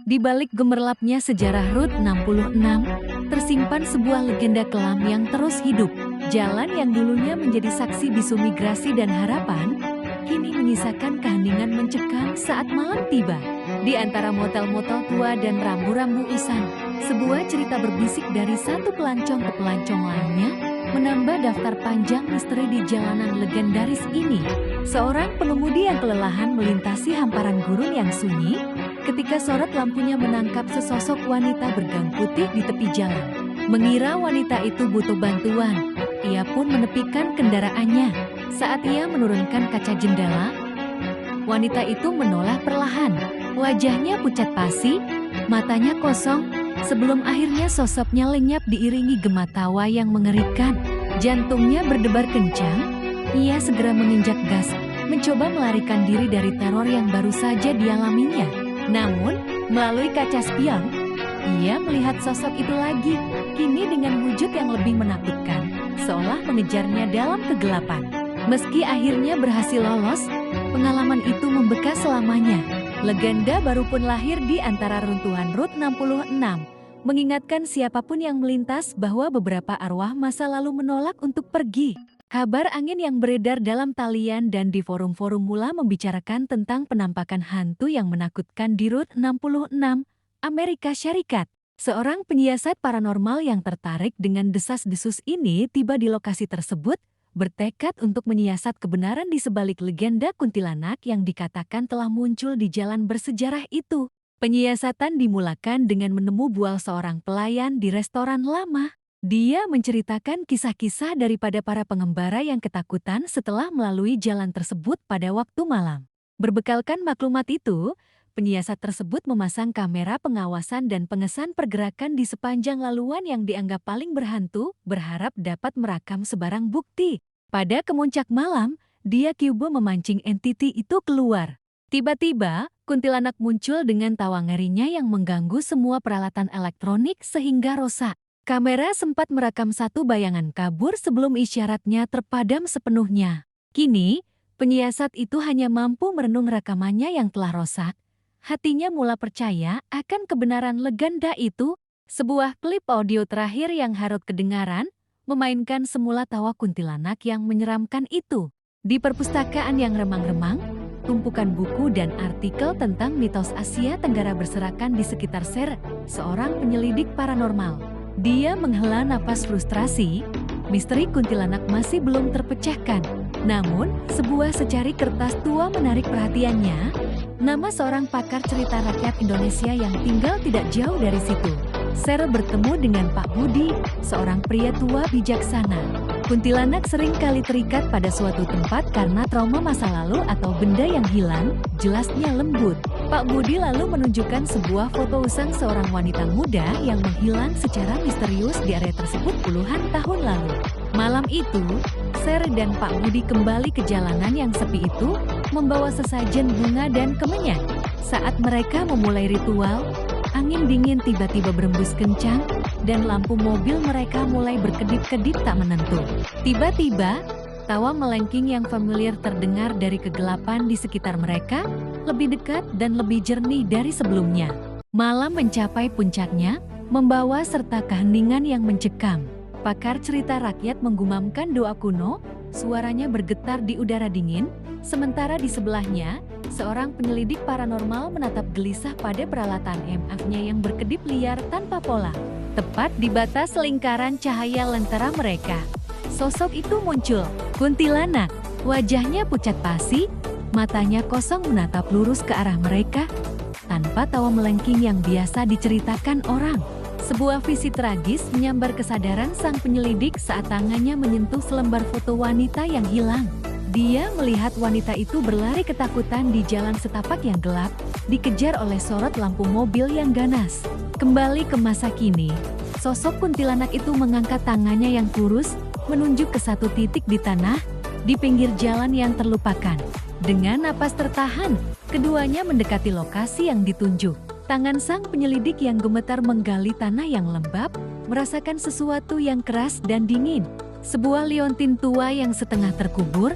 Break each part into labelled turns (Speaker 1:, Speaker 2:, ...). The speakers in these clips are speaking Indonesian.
Speaker 1: Di balik gemerlapnya sejarah Route 66, tersimpan sebuah legenda kelam yang terus hidup. Jalan yang dulunya menjadi saksi bisu migrasi dan harapan, kini menyisakan keheningan mencekam saat malam tiba. Di antara motel-motel tua dan rambu-rambu usang, sebuah cerita berbisik dari satu pelancong ke pelancong lainnya, menambah daftar panjang misteri di jalanan legendaris ini. Seorang pengemudi yang kelelahan melintasi hamparan gurun yang sunyi, ketika sorot lampunya menangkap sesosok wanita bergaun putih di tepi jalan. Mengira wanita itu butuh bantuan, ia pun menepikan kendaraannya. Saat ia menurunkan kaca jendela, wanita itu menoleh perlahan. Wajahnya pucat pasi, matanya kosong, sebelum akhirnya sosoknya lenyap diiringi gema tawa yang mengerikan. Jantungnya berdebar kencang, ia segera menginjak gas, mencoba melarikan diri dari teror yang baru saja dialaminya. Namun, melalui kaca spion, ia melihat sosok itu lagi, kini dengan wujud yang lebih menakutkan, seolah mengejarnya dalam kegelapan. Meski akhirnya berhasil lolos, pengalaman itu membekas selamanya. Legenda baru pun lahir di antara runtuhan Route 66, mengingatkan siapapun yang melintas bahwa beberapa arwah masa lalu menolak untuk pergi. Kabar angin yang beredar dalam talian dan di forum-forum mula membicarakan tentang penampakan hantu yang menakutkan di Route 66, Amerika Syarikat. Seorang penyiasat paranormal yang tertarik dengan desas-desus ini tiba di lokasi tersebut, bertekad untuk menyiasat kebenaran di sebalik legenda kuntilanak yang dikatakan telah muncul di jalan bersejarah itu. Penyiasatan dimulakan dengan menemu bual seorang pelayan di restoran lama. Dia menceritakan kisah-kisah daripada para pengembara yang ketakutan setelah melalui jalan tersebut pada waktu malam. Berbekalkan maklumat itu, penyiasat tersebut memasang kamera pengawasan dan pengesan pergerakan di sepanjang laluan yang dianggap paling berhantu, berharap dapat merakam sebarang bukti. Pada kemuncak malam, dia coba memancing entiti itu keluar. Tiba-tiba, kuntilanak muncul dengan tawa ngerinya yang mengganggu semua peralatan elektronik sehingga rusak. Kamera sempat merekam satu bayangan kabur sebelum isyaratnya terpadam sepenuhnya. Kini, penyiasat itu hanya mampu merenung rekamannya yang telah rusak. Hatinya mula percaya akan kebenaran legenda itu. Sebuah klip audio terakhir yang harut kedengaran, memainkan semula tawa kuntilanak yang menyeramkan itu. Di perpustakaan yang remang-remang, tumpukan buku dan artikel tentang mitos Asia Tenggara berserakan di sekitar seorang penyelidik paranormal. Dia menghela napas frustrasi, misteri kuntilanak masih belum terpecahkan. Namun, sebuah secari kertas tua menarik perhatiannya, nama seorang pakar cerita rakyat Indonesia yang tinggal tidak jauh dari situ. Bertemu dengan Pak Budi, seorang pria tua bijaksana. Kuntilanak sering kali terikat pada suatu tempat karena trauma masa lalu atau benda yang hilang, jelasnya lembut. Pak Budi lalu menunjukkan sebuah foto usang seorang wanita muda yang menghilang secara misterius di area tersebut puluhan tahun lalu. Malam itu, dan Pak Budi kembali ke jalanan yang sepi itu, membawa sesajen bunga dan kemenyan. Saat mereka memulai ritual, angin dingin tiba-tiba berembus kencang, dan lampu mobil mereka mulai berkedip-kedip tak menentu. Tiba-tiba, tawa melengking yang familiar terdengar dari kegelapan di sekitar mereka, lebih dekat dan lebih jernih dari sebelumnya. Malam mencapai puncaknya, membawa serta keheningan yang mencekam. Pakar cerita rakyat menggumamkan doa kuno, suaranya bergetar di udara dingin, sementara di sebelahnya, seorang penyelidik paranormal menatap gelisah pada peralatan EMF-nya yang berkedip liar tanpa pola. Tepat di batas lingkaran cahaya lentera mereka, sosok itu muncul, kuntilanak. Wajahnya pucat pasi, matanya kosong menatap lurus ke arah mereka, tanpa tawa melengking yang biasa diceritakan orang. Sebuah visi tragis menyambar kesadaran sang penyelidik saat tangannya menyentuh selembar foto wanita yang hilang. Dia melihat wanita itu berlari ketakutan di jalan setapak yang gelap, dikejar oleh sorot lampu mobil yang ganas. Kembali ke masa kini, sosok kuntilanak itu mengangkat tangannya yang kurus, menunjuk ke satu titik di tanah, di pinggir jalan yang terlupakan. Dengan napas tertahan, keduanya mendekati lokasi yang ditunjuk. Tangan sang penyelidik yang gemetar menggali tanah yang lembab, merasakan sesuatu yang keras dan dingin. Sebuah liontin tua yang setengah terkubur,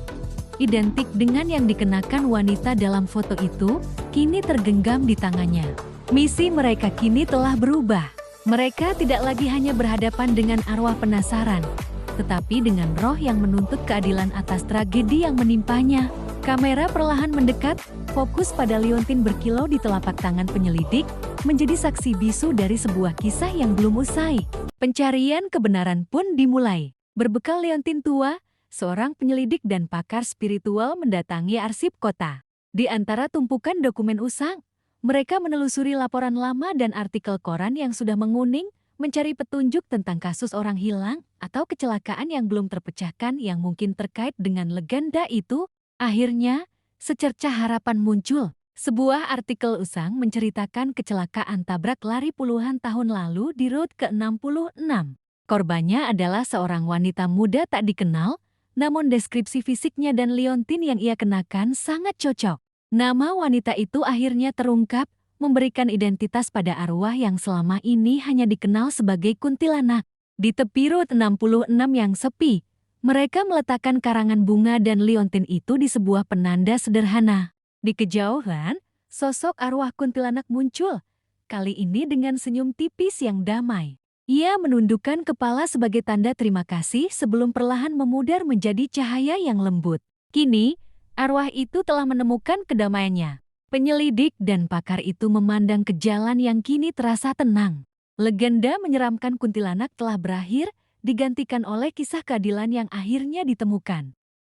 Speaker 1: identik dengan yang dikenakan wanita dalam foto itu, kini tergenggam di tangannya. Misi mereka kini telah berubah. Mereka tidak lagi hanya berhadapan dengan arwah penasaran, tetapi dengan roh yang menuntut keadilan atas tragedi yang menimpanya. Kamera perlahan mendekat, fokus pada Liontin berkilau di telapak tangan penyelidik, menjadi saksi bisu dari sebuah kisah yang belum usai. Pencarian kebenaran pun dimulai. Berbekal Liontin tua, seorang penyelidik dan pakar spiritual mendatangi arsip kota. Di antara tumpukan dokumen usang, mereka menelusuri laporan lama dan artikel koran yang sudah menguning, mencari petunjuk tentang kasus orang hilang atau kecelakaan yang belum terpecahkan yang mungkin terkait dengan legenda itu. Akhirnya, secercah harapan muncul. Sebuah artikel usang menceritakan kecelakaan tabrak lari puluhan tahun lalu di Route ke-66. Korbannya adalah seorang wanita muda tak dikenal, namun deskripsi fisiknya dan liontin yang ia kenakan sangat cocok. Nama wanita itu akhirnya terungkap, memberikan identitas pada arwah yang selama ini hanya dikenal sebagai kuntilanak. Di tepi Route 66 yang sepi, mereka meletakkan karangan bunga dan liontin itu di sebuah penanda sederhana. Di kejauhan, sosok arwah kuntilanak muncul, kali ini dengan senyum tipis yang damai. Ia menundukkan kepala sebagai tanda terima kasih sebelum perlahan memudar menjadi cahaya yang lembut. Kini, arwah itu telah menemukan kedamaiannya. Penyelidik dan pakar itu memandang ke jalan yang kini terasa tenang. Legenda menyeramkan kuntilanak telah berakhir, digantikan oleh kisah keadilan yang akhirnya ditemukan.